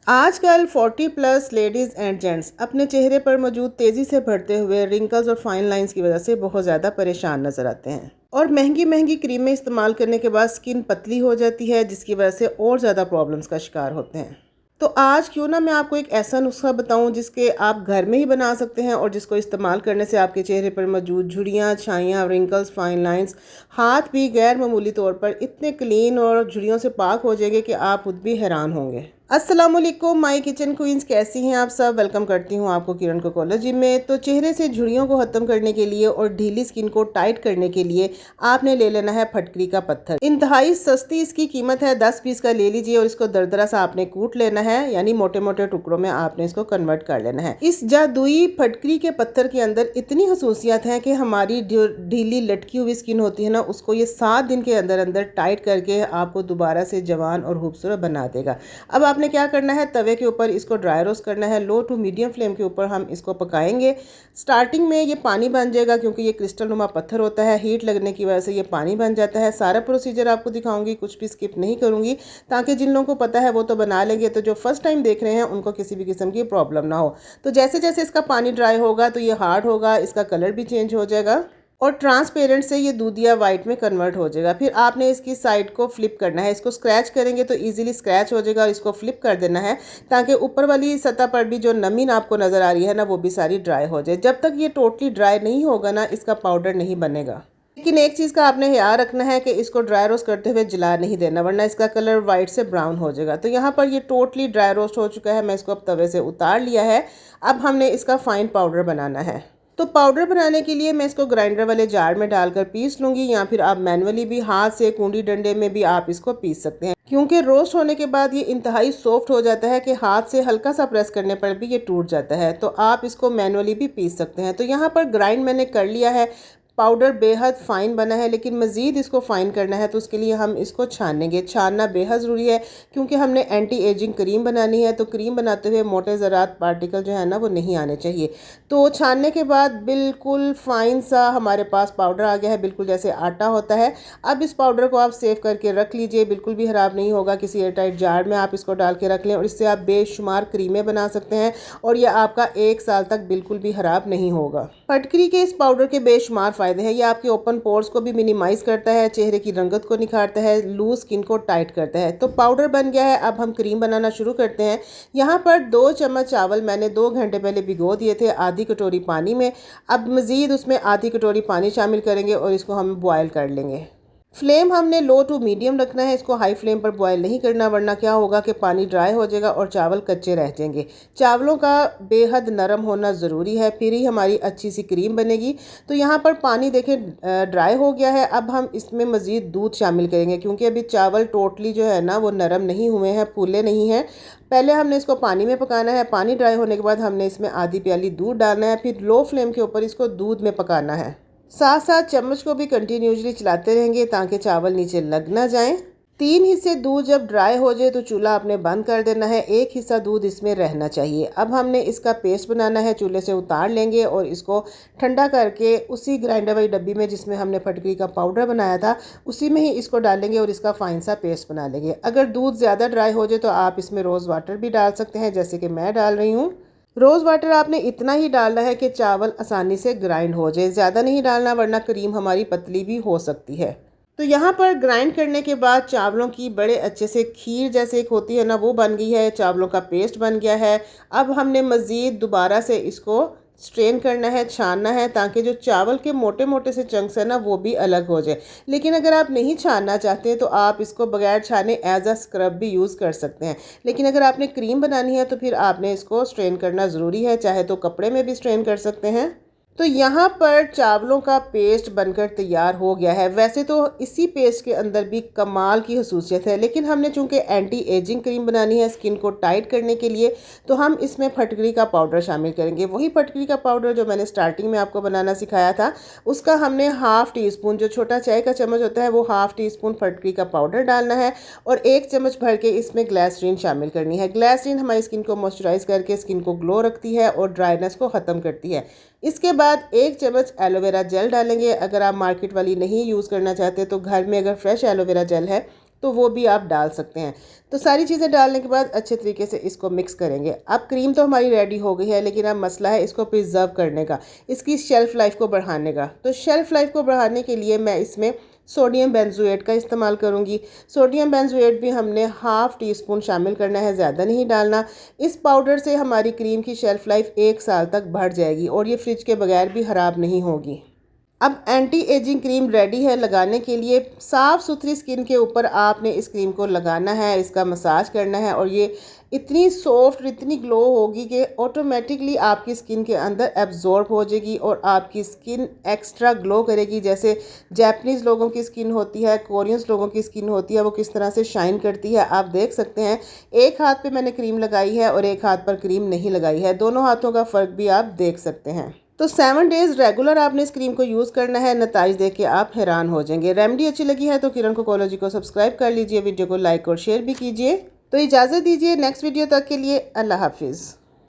आजकल 40 plus ladies and gents अपने चेहरे पर मौजूद तेज़ी से बढ़ते हुए रिंकल्स और फाइन लाइंस की वजह से बहुत ज़्यादा परेशान नज़र आते हैं और महंगी महंगी क्रीमें इस्तेमाल करने के बाद स्किन पतली हो जाती है, जिसकी वजह से और ज़्यादा प्रॉब्लम्स का शिकार होते हैं। तो आज क्यों ना मैं आपको एक ऐसा नुस्खा बताऊं जिसके आप घर में ही बना सकते हैं और जिसको इस्तेमाल करने से आपके चेहरे पर मौजूद झुर्रियाँ, छाइयाँ, रिंकल्स, फाइन लाइंस, हाथ भी गैर मामूली तौर पर इतने क्लीन और झुर्रियों से पाक हो जाएंगे कि आप खुद भी हैरान होंगे। अस्सलाम वालेकुम माय किचन क्वींस, कैसी हैं आप सब। वेलकम करती हूँ आपको किरण कोकोलॉजी में। तो चेहरे से झुर्रियों को ख़त्म करने के लिए और ढीली स्किन को टाइट करने के लिए आपने ले लेना है फटकरी का पत्थर। इंतहाई सस्ती इसकी कीमत है, 10 पीस का ले लीजिए और इसको दरदरा सा आपने कूट लेना है, यानी मोटे मोटे टुकड़ों में आपने इसको कन्वर्ट कर लेना है। इस जादुई फटकरी के पत्थर के अंदर इतनी खसूसियात हैं कि हमारी जो ढीली लटकी हुई स्किन होती है ना, उसको ये 7 दिन के अंदर अंदर टाइट करके आपको दोबारा से जवान और खूबसूरत बना देगा। अब आपने क्या करना है, तवे के ऊपर इसको ड्राई रोस्ट करना है। लो टू मीडियम फ्लेम के ऊपर हम इसको पकाएंगे। स्टार्टिंग में ये पानी बन जाएगा क्योंकि ये क्रिस्टल नुमा पत्थर होता है, हीट लगने की वजह से ये पानी बन जाता है। सारा प्रोसीजर आपको दिखाऊंगी, कुछ भी स्किप नहीं करूंगी, ताकि जिन लोगों को पता है वो तो बना लेंगे, तो जो फर्स्ट टाइम देख रहे हैं उनको किसी भी किस्म की प्रॉब्लम ना हो। तो जैसे जैसे इसका पानी ड्राई होगा तो ये हार्ड होगा, इसका कलर भी चेंज हो जाएगा और ट्रांसपेरेंट से ये दूधिया वाइट में कन्वर्ट हो जाएगा। फिर आपने इसकी साइड को फ्लिप करना है। इसको स्क्रैच करेंगे तो इजीली स्क्रैच हो जाएगा और इसको फ्लिप कर देना है ताकि ऊपर वाली सतह पर भी जो नमी आपको नज़र आ रही है ना, वो भी सारी ड्राई हो जाए। जब तक ये टोटली ड्राई नहीं होगा ना, इसका पाउडर नहीं बनेगा। लेकिन एक चीज़ का आपने ख्याल रखना है कि इसको ड्राई रोस्ट करते हुए जला नहीं देना, वरना इसका कलर वाइट से ब्राउन हो जाएगा। तो यहाँ पर ये टोटली ड्राई रोस्ट हो चुका है। मैं इसको अब तवे से उतार लिया है। अब हमने इसका फाइन पाउडर बनाना है। तो पाउडर बनाने के लिए मैं इसको ग्राइंडर वाले जार में डालकर पीस लूँगी, या फिर आप मैनुअली भी हाथ से कूंडी डंडे में भी आप इसको पीस सकते हैं। क्योंकि रोस्ट होने के बाद ये इंतहाई सॉफ्ट हो जाता है कि हाथ से हल्का सा प्रेस करने पर भी ये टूट जाता है। तो आप इसको मैनुअली भी पीस सकते हैं। तो यहाँ पर ग्राइंड मैंने कर लिया है। पाउडर बेहद फ़ाइन बना है, लेकिन मज़ीद इसको फ़ाइन करना है तो उसके लिए हम इसको छानेंगे। छानना बेहद ज़रूरी है क्योंकि हमने एंटी एजिंग क्रीम बनानी है। तो क्रीम बनाते हुए मोटे ज़रात पार्टिकल जो है ना, वो नहीं आने चाहिए। तो छानने के बाद बिल्कुल फ़ाइन सा हमारे पास पाउडर आ गया है, बिल्कुल जैसे आटा होता है। अब इस पाउडर को आप सेव करके रख लीजिए, बिल्कुल भी ख़राब नहीं होगा। किसी एयरटाइट जार में आप इसको डाल के रख लें और इससे आप बेशुमार क्रीमें बना सकते हैं और यह आपका 1 साल तक बिल्कुल भी ख़राब नहीं होगा। फटकरी के इस पाउडर के बेशुमार फ़ायदे हैं। ये आपके ओपन पोर्स को भी मिनिमाइज़ करता है, चेहरे की रंगत को निखारता है, लूज स्किन को टाइट करता है। तो पाउडर बन गया है। अब हम क्रीम बनाना शुरू करते हैं। यहाँ पर 2 चम्मच चावल मैंने 2 घंटे पहले भिगो दिए थे आधी कटोरी पानी में। अब मज़ीद उसमें आधी कटोरी पानी शामिल करेंगे और इसको हम बॉयल कर लेंगे। फ्लेम हमने लो टू मीडियम रखना है। इसको हाई फ्लेम पर बॉयल नहीं करना, वरना क्या होगा कि पानी ड्राई हो जाएगा और चावल कच्चे रह जाएंगे। चावलों का बेहद नरम होना ज़रूरी है, फिर ही हमारी अच्छी सी क्रीम बनेगी। तो यहाँ पर पानी देखें ड्राई हो गया है। अब हम इसमें मज़ीद दूध शामिल करेंगे क्योंकि अभी चावल टोटली जो है ना, वो नरम नहीं हुए हैं, फूले नहीं हैं। पहले हमने इसको पानी में पकाना है। पानी ड्राई होने के बाद हमने इसमें आधी प्याली दूध डालना है। फिर लो फ्लेम के ऊपर इसको दूध में पकाना है। साथ साथ चम्मच को भी कंटिन्यूसली चलाते रहेंगे ताकि चावल नीचे लग ना जाएं। 3 हिस्से दूध जब ड्राई हो जाए तो चूल्हा आपने बंद कर देना है। 1 हिस्सा दूध इसमें रहना चाहिए। अब हमने इसका पेस्ट बनाना है। चूल्हे से उतार लेंगे और इसको ठंडा करके उसी ग्राइंडर वाली डब्बी में जिसमें हमने फटकरी का पाउडर बनाया था, उसी में ही इसको डालेंगे और इसका फाइन सा पेस्ट बना लेंगे। अगर दूध ज़्यादा ड्राई हो जाए तो आप इसमें रोज़ वाटर भी डाल सकते हैं, जैसे कि मैं डाल रही हूँ। रोज़ वाटर आपने इतना ही डालना है कि चावल आसानी से ग्राइंड हो जाए, ज़्यादा नहीं डालना, वरना क्रीम हमारी पतली भी हो सकती है। तो यहाँ पर ग्राइंड करने के बाद चावलों की बड़े अच्छे से खीर जैसे एक होती है ना, वो बन गई है। चावलों का पेस्ट बन गया है। अब हमने मज़ीद दोबारा से इसको स्ट्रेन करना है, छानना है, ताकि जो चावल के मोटे मोटे से चंक्स है ना, वो भी अलग हो जाए। लेकिन अगर आप नहीं छानना चाहते तो आप इसको बगैर छाने एज अ स्क्रब भी यूज़ कर सकते हैं। लेकिन अगर आपने क्रीम बनानी है तो फिर आपने इसको स्ट्रेन करना ज़रूरी है, चाहे तो कपड़े में भी स्ट्रेन कर सकते हैं। तो यहाँ पर चावलों का पेस्ट बनकर तैयार हो गया है। वैसे तो इसी पेस्ट के अंदर भी कमाल की खसूसियत है, लेकिन हमने चूंकि एंटी एजिंग क्रीम बनानी है स्किन को टाइट करने के लिए, तो हम इसमें फटकरी का पाउडर शामिल करेंगे। वही फटकरी का पाउडर जो मैंने स्टार्टिंग में आपको बनाना सिखाया था, उसका हमने हाफ़ टी स्पून, जो छोटा चाय का चम्मच होता है, वो हाफ़ टी स्पून फटकरी का पाउडर डालना है और 1 चम्मच भर के इसमें ग्लिसरीन शामिल करनी है। ग्लिसरीन हमारी स्किन को मॉइस्चराइज करके स्किन को ग्लो रखती है और ड्राइनेस को ख़त्म करती है। इसके बाद 1 चम्मच एलोवेरा जेल डालेंगे। अगर आप मार्केट वाली नहीं यूज़ करना चाहते तो घर में अगर फ्रेश एलोवेरा जेल है तो वो भी आप डाल सकते हैं। तो सारी चीज़ें डालने के बाद अच्छे तरीके से इसको मिक्स करेंगे। अब क्रीम तो हमारी रेडी हो गई है, लेकिन अब मसला है इसको प्रिजर्व करने का, इसकी शेल्फ़ लाइफ को बढ़ाने का। तो शेल्फ़ लाइफ को बढ़ाने के लिए मैं इसमें सोडियम बेंजोएट का इस्तेमाल करूंगी। सोडियम बेंजोएट भी हमने हाफ़ टी स्पून शामिल करना है, ज़्यादा नहीं डालना। इस पाउडर से हमारी क्रीम की शेल्फ़ लाइफ 1 साल तक बढ़ जाएगी और ये फ्रिज के बगैर भी ख़राब नहीं होगी। अब एंटी एजिंग क्रीम रेडी है लगाने के लिए। साफ़ सुथरी स्किन के ऊपर आपने इस क्रीम को लगाना है, इसका मसाज करना है और ये इतनी सॉफ्ट, इतनी ग्लो होगी कि ऑटोमेटिकली आपकी स्किन के अंदर एब्जॉर्ब हो जाएगी और आपकी स्किन एक्स्ट्रा ग्लो करेगी। जैसे जापानीज़ लोगों की स्किन होती है, कोरियंस लोगों की स्किन होती है, वो किस तरह से शाइन करती है आप देख सकते हैं। एक हाथ पे मैंने क्रीम लगाई है और एक हाथ पर क्रीम नहीं लगाई है, दोनों हाथों का फ़र्क भी आप देख सकते हैं। तो 7 डेज़ रेगुलर आपने इस क्रीम को यूज़ करना है, नताइज देख के आप हैरान हो जाएंगे। रेमेडी अच्छी लगी है तो किरण कोकोलॉजी को सब्सक्राइब कर लीजिए, वीडियो को लाइक और शेयर भी कीजिए। तो इजाज़त दीजिए, नेक्स्ट वीडियो तक के लिए अल्लाह हाफिज़।